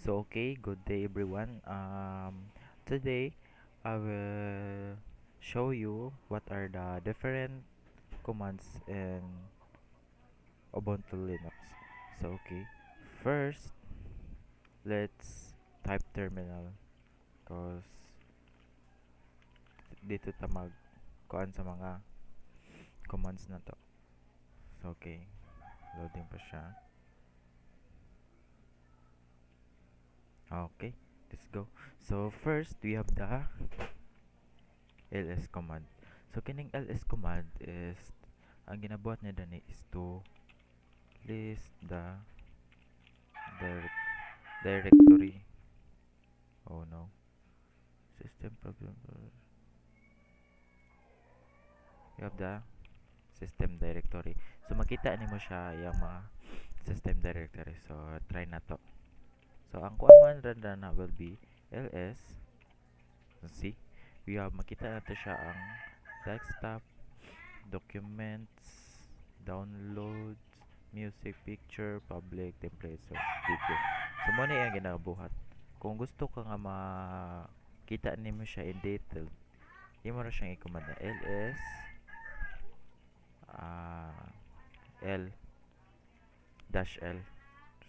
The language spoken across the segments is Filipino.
So okay, good day everyone. Today I will show you what are the different commands in Ubuntu Linux. So okay, first let's type terminal cause dito ta mag kuan sa mga commands na to. So okay, loading pa siya. Okay, let's go. So first we have the ls command. So kining ls command is ang ginabuhat niya dani is to list the direct directory. Oh no, system problem. You have the system directory. So makita nimo siya yung mga system directory. So try na to. So ang command na will be ls. So, see, we have makita nato siya ang desktop, documents, downloads, music, picture, public, templates, so video. So mo na yung ginabuhat. Kung gusto ka nga makita nimo siya in detail, imo ra siyang i-command na ls uh, l dash l.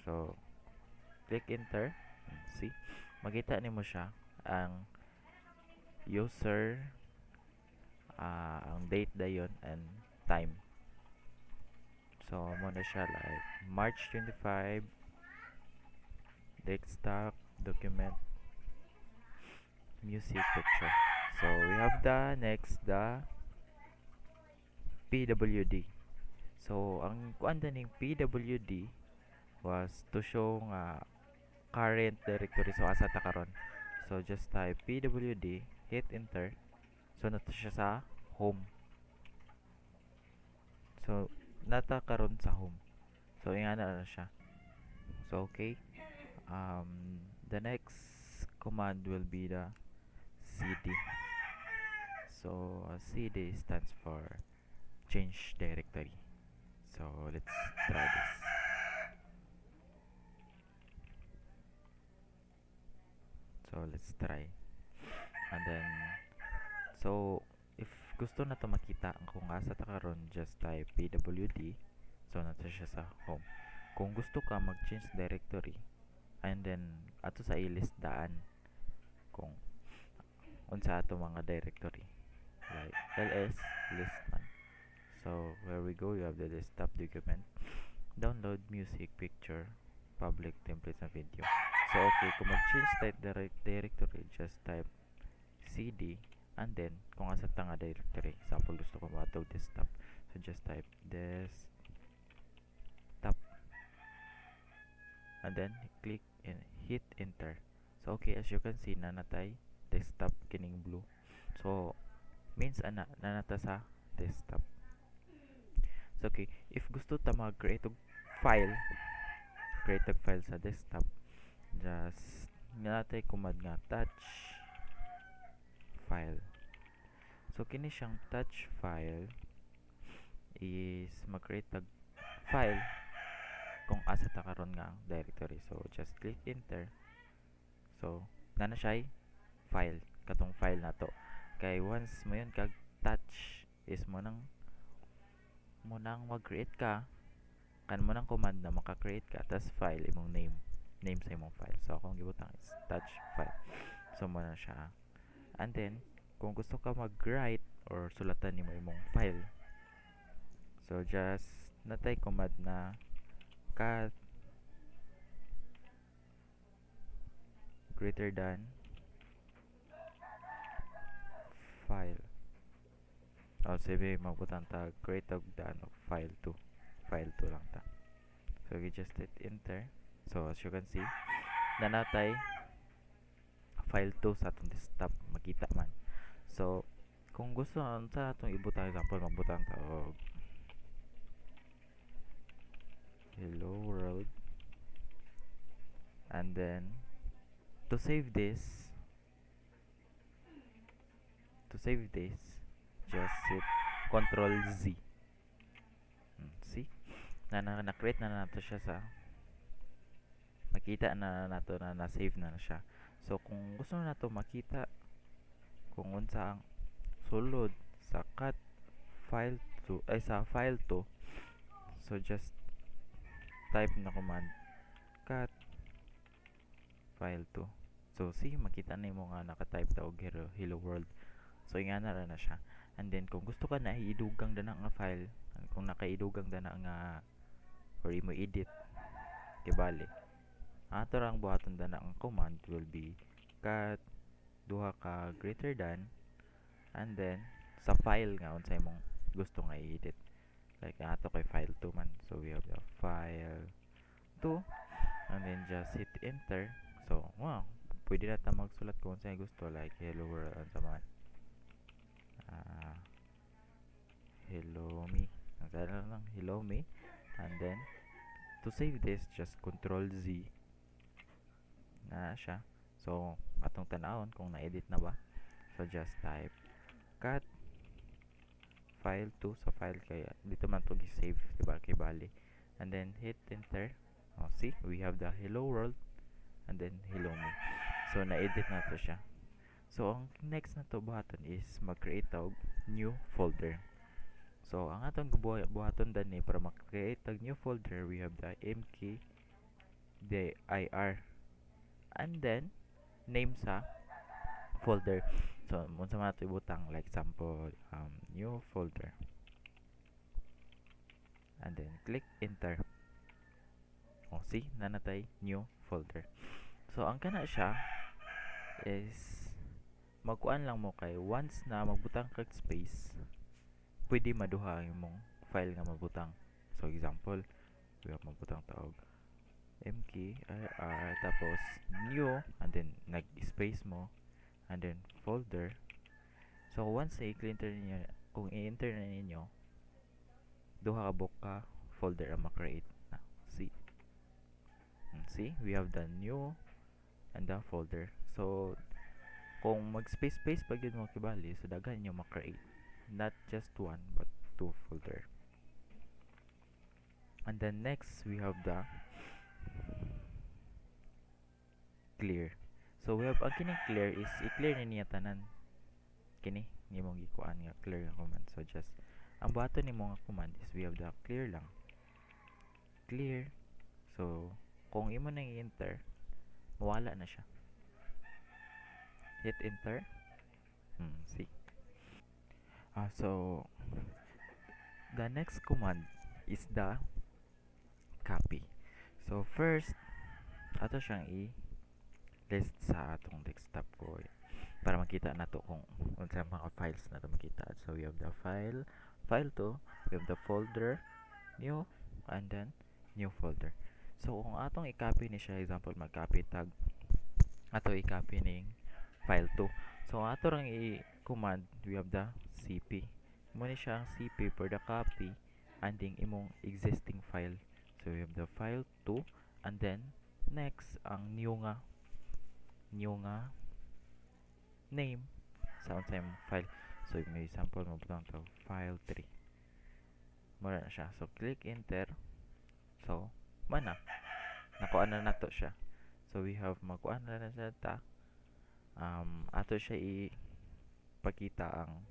So click enter. See, makita nimo siya ang user, ang date dayon and time. So mo na siya like March 25, desktop, document, music, picture. So we have the next, the pwd. So ang kuan ning pwd was to show nga current directory. So asa ta karon. So just type pwd, hit enter. So nato siya sa home. So nata karon sa home. So ingana na siya. So okay. The next command will be the cd. So cd stands for change directory. So let's try this. So let's try. And then so if gusto na to makita ang kung asa ta karon, just type pwd. So nato siya sa home. Kung gusto ka mag-change directory, and then ato sa i-list daan kung unsa ato mga directory like ls list man. So where we go, you have the desktop, document, download, music, picture, public, templates, and video. So okay, kung mag-change type directory, just type cd, and then kung asa ta nga directory, example gusto ko ma-ato desktop, so just type desktop, and then click and hit enter. So okay, as you can see, nanatay desktop kining blue. So means nanata sa desktop. So okay, if gusto ta mag-create og file, create og file sa desktop, just natay command nga touch file. So kini siyang touch file is mag-create og file kung asa ta karon nga directory. So just click enter. So nana siya file, katong file na to. Kay once mo yun kag touch is mo nang mag-create ka, kan mo nang command na maka-create ka, tas file imong name sa imong file. So akong gibutang is touch file. So mo na siya. And then kung gusto ka mag-write or sulatan nimo imong file, so just natay command na cat greater than file. O sige, magbutang ta create og daan of file 2. File 2 lang ta. So we just hit enter. So as you can see, nanatay file 2 sa atong desktop, makita man. So kung gusto sa atong ibutang, example magbutang ta og hello world, and then to save this just hit Control Z. See, na create na nato siya sa makita na nato na na-save na siya. So kung gusto na nato makita kung unsa ang sulod sa cut file to ay sa file to, so just type na command cut file to. So see, makita na mo nga naka-type ta og hello world. So ingana ra na siya. And then kung gusto ka na idugang dana nga file, kung nakaidugang dana nga or imo edit kibali, ato rang buhaton dana ang command will be cut duha ka greater than, and then sa file nga unsay imong gusto nga i-edit. Like ato kay file 2 man, so we have the file 2, and then just hit enter. So wow, pwede na ta magsulat kung unsay gusto, like hello world unsa man, hello me, ang sana lang hello me. And then to save this, just control Z na siya. So atong tanawon kung na-edit na ba. So just type cut file 2 sa file kaya dito man to gi-save, diba, kay bali. And then hit enter. Oh, see, we have the hello world and then hello me. So na-edit na to siya. So ang next na to buhaton is mag-create og new folder. So ang atong buhaton dani para mag-create og new folder, we have the mkdir and then name sa folder. So unsa man ato ibutang, like example new folder, and then click enter. Oh, see, nanatay new folder. So ang kana siya is magkuan lang mo kay once na magbutang kag space, pwede maduha ang imong file nga mabutang. So example, we have magbutang taog mkdir tapos new and then nag-space mo and then folder. So once i-enter ninyo, kung i-enter na ninyo, duha ka buka folder ang ma-create na. See, we have the new and the folder. So kung mag-space pag yun mo kibali, so daghan nyo ma-create, not just one but two folder. And then next we have the clear. So we have ang kining clear is i-clear na niya tanan kini ni mong gikuan nga clear nga command. So just ang button ni mong command is we have the clear lang, clear. So kung imo nang i-enter, mawala na siya. Hit enter. See. So the next command is the copy. So first, ato siyang i-list sa atong desktop ko para makita nato kung unsa mga files nato makita. So we have the file 2, we have the folder new, and then new folder. So kung atong i-copy ni siya, example mag-copy tag ato i-copy ning file 2. So ato rang i-command, we have the cp. Mo ni siya ang cp for the copy and ding imong existing file. So we have the file 2, and then next ang new nga name sa unsay imong file. So may example mo butang to file 3. Mura na siya. So click enter. So mana nakuha na nato siya. So we have makuha na siya ta. Ato siya ipakita ang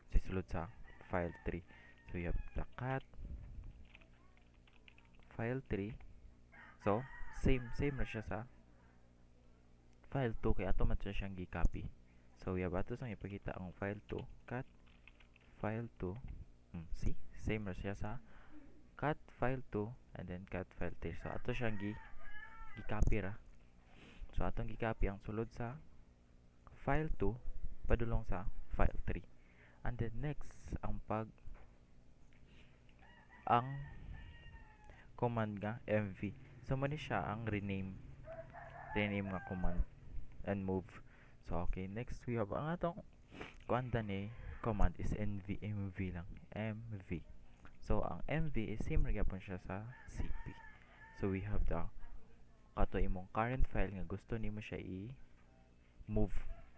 sisulod sa file 3. So we have the cut file 3. So same na siya sa file 2 kay ato man siya siyang gi-copy. So we have ato sang ipakita ang file 2, cut file 2. See, same na siya sa cut file 2 and then cut file 3. So ato siyang gi-copy ra. So atong gi-copy ang sulod sa file 2 padulong sa file 3. And then next ang command nga mv. So mo ni siya ang rename nga command and move. So okay, next we have ang atong kuanda ni command is mv lang, mv. So ang mv is same ra gyapon siya sa cp. So we have the kato imong current file nga gusto nimo siya i-move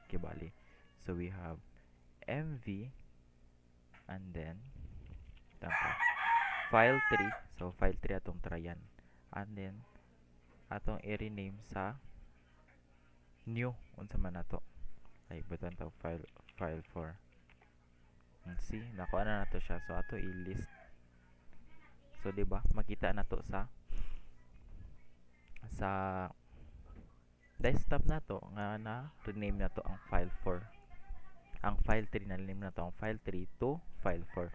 kibali. So we have mv and then file 3. So file 3 atong tryan, and then atong i-rename sa new unsa man nato. Ay button to file for. See, nakuha na nato siya. So ato i-list. So di ba makita nato sa desktop nato nga na rename nato ang file 4. Ang file 3 na rename nato ang file 3 to file 4.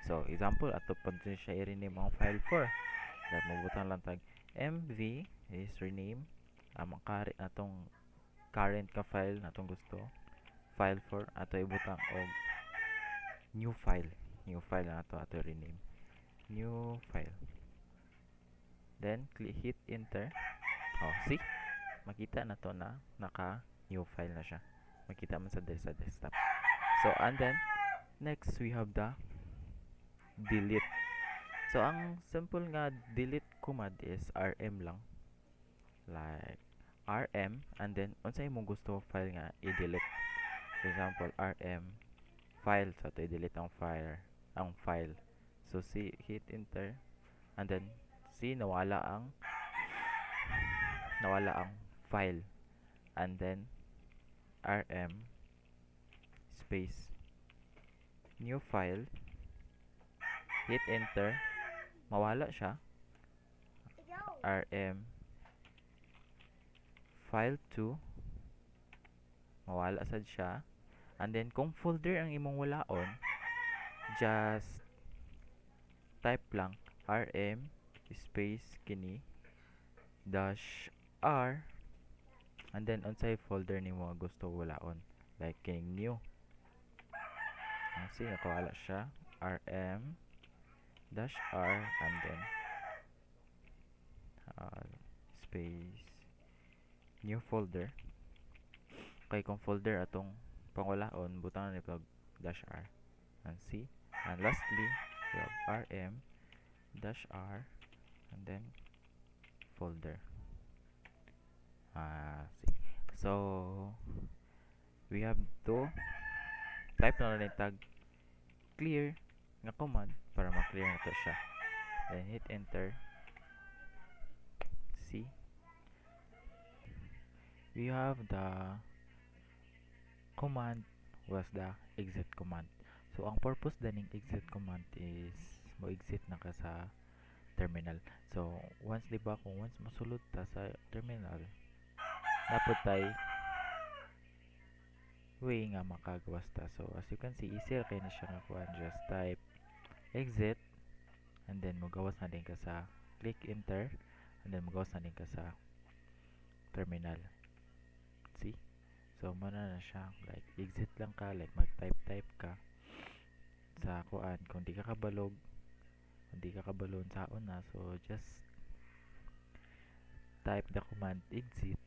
So example ato pud siya i-rename ang file 4. Dahil mabutan lang tag mv is rename ang natong current ka file natong gusto. File 4 ato ibutang og new file na ato rename new file, then hit enter. See, makita na to na naka new file na siya, makita man sa desktop. So and then next we have the delete. So ang simple nga delete command is rm lang, like rm and then unsa imong gusto file nga i-delete. For example rm file, so to i-delete ang file. So hit enter and then nawala ang file, and then rm space new file, hit enter, mawala siya. rm file 2, mawala sad siya. And then kung folder ang imong walaon, just type lang rm space kini dash r and then unsay folder nimo gusto walaon, like kining new. See, nakawala siya. rm dash r and then space new folder. Kay kung folder atong pangwalaon, butang na nito dash r. And see, and lastly we have rm dash r and then folder. See, so we have to type na lang tag clear nga command para ma-clear na to siya, then hit enter. See, we have the command was the exit command. So ang purpose daning exit command is mo exit na ka sa terminal. So once masulod ta sa terminal, dapat tay way nga makagawas ta. So as you can see, easier kay na siya nga kuan, just type exit and then magawas na din ka sa click enter and then magawas na din ka sa terminal. See, so mana na siya, like exit lang ka, like mag-type ka sa kuan. Kung di ka kabalon sa una, so just type the command exit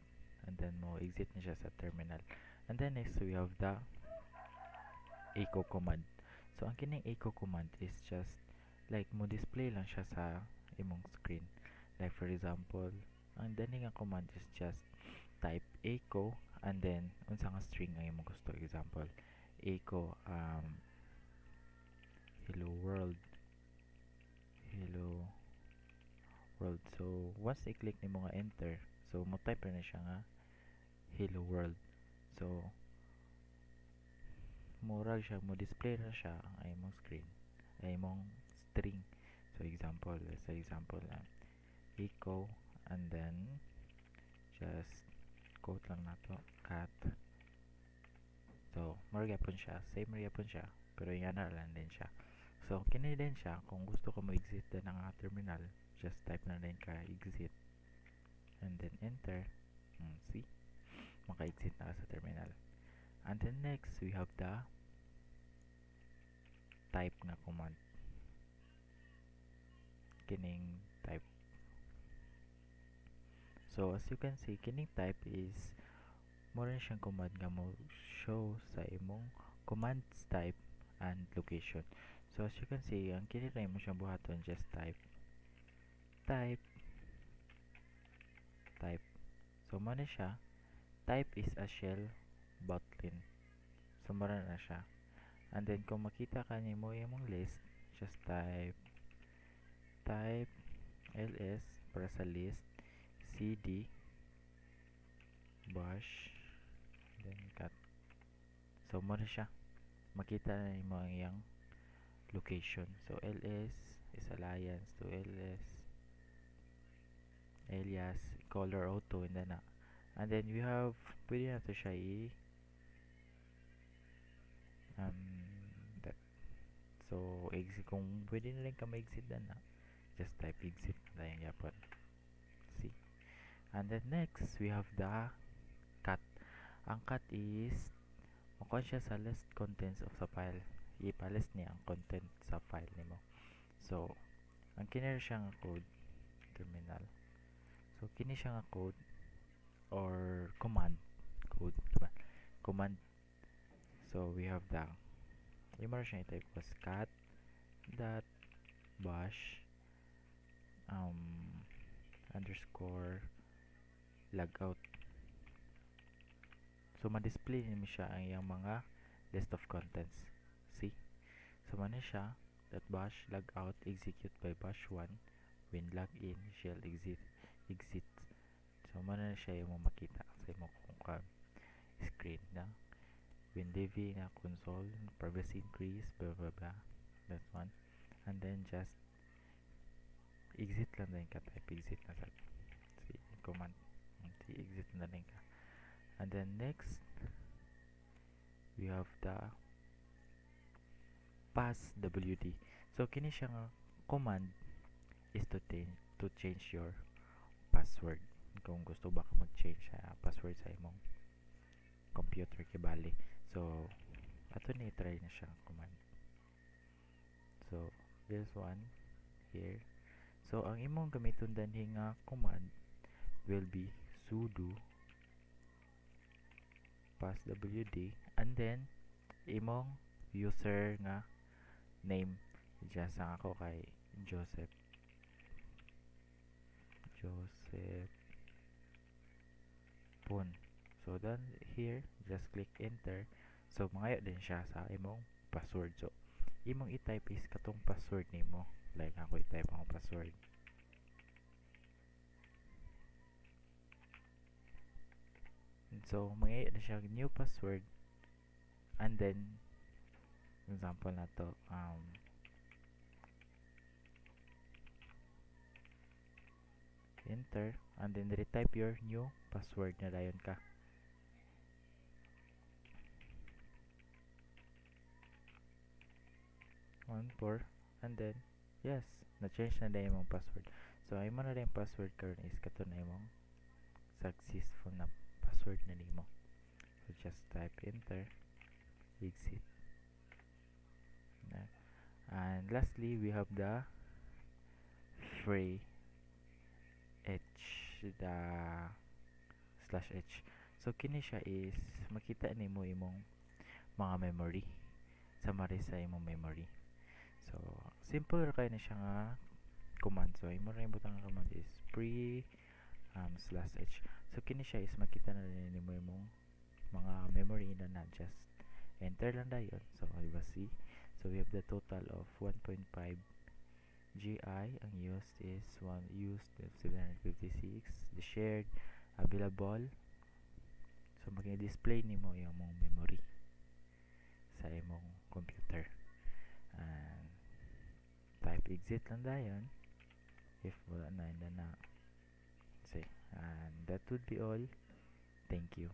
and then mo exit na siya sa terminal. And then next we have the echo command. So ang kining echo command is just like mo display lang siya sa imong screen. Like for example, ang dani nga command is just type echo and then unsa nga string ang imong gusto. Example, echo hello world. So once i-click nimo nga enter, so mo type na siya nga hello world. So murag siya, mo display na siya ang imong screen, ay imong string. So example, echo and then just quote lang nato cat. So murag gyapon siya, same gyapon siya, pero yan na lang din siya. So kini din siya kung gusto ko mo exit din ang terminal, just type na din ka exit and then enter. See, maka-exit na sa terminal. And then next we have the type na command, kining type. So as you can see, kining type is more rin siyang command nga mo show sa imong commands type and location. So as you can see, ang kinitry mo siyang buhaton, just type. So muna siya, type is a shell button. So muna na siya. And then kung makita ka niyo mo yung list, just type ls para sa list cd bash then cut. So mo na siya, makita na mo ang iyang location. So ls is alliance to ls alias color auto and then and then we have pwede na to siya um, that. So exit, kung pwede na rin ka ma-exit na just type exit na yung yapon. See, and then next we have the cut. Ang cut is makuha siya sa list contents of the file, ipalist niya ang content sa file nimo. So ang kini siya nga code terminal. So kini siya nga code or command command. So we have the imo siya i-type was cat dot bash underscore logout. So ma-display niyo siya ang iyang mga list of contents. See, so man siya that bash logout execute by bash1 when login shall exit. So man na siya yung makita sa imong screen na when leaving a console privacy increase blah blah blah, that one. And then just exit lang din ka, type exit na sa si command, si exit na din ka. And then next we have the passwd. So kini siya nga command is to change your password. Kung gusto ba ka mag-change sa password sa imong computer kibali. So ato ni try na siya command. So this one here. So ang imong gamiton danhi nga command will be sudo passwd and then imong user nga name. Just ang ako kay Joseph Pon. So then here just click enter. So mangayo din siya sa imong password. So imong i-type is katong password nimo. Like ako i-type ang password. So mangayo na siya new password and then example na to enter and then retype your new password na dayon ka. And then yes, na-change na dayon mong password. So ay mo na dayon password karon is kato na imong successful na password na nimo. So just type enter, exit. And lastly we have the free the /h. So kini siya is makita nimo imong mga memory, summary sa imong memory. So simple ra kay na siya nga command. So imo ra ibutang nga command is free /h. So kini siya is makita na nimo imong mga memory na just enter lang dayon. So diba see, so we have the total of 1.5 GI. Ang used is 756. The shared available. So magi-display nimo yung mong memory sa imong computer. And type exit lang dayon if wala na. See, and that would be all. Thank you.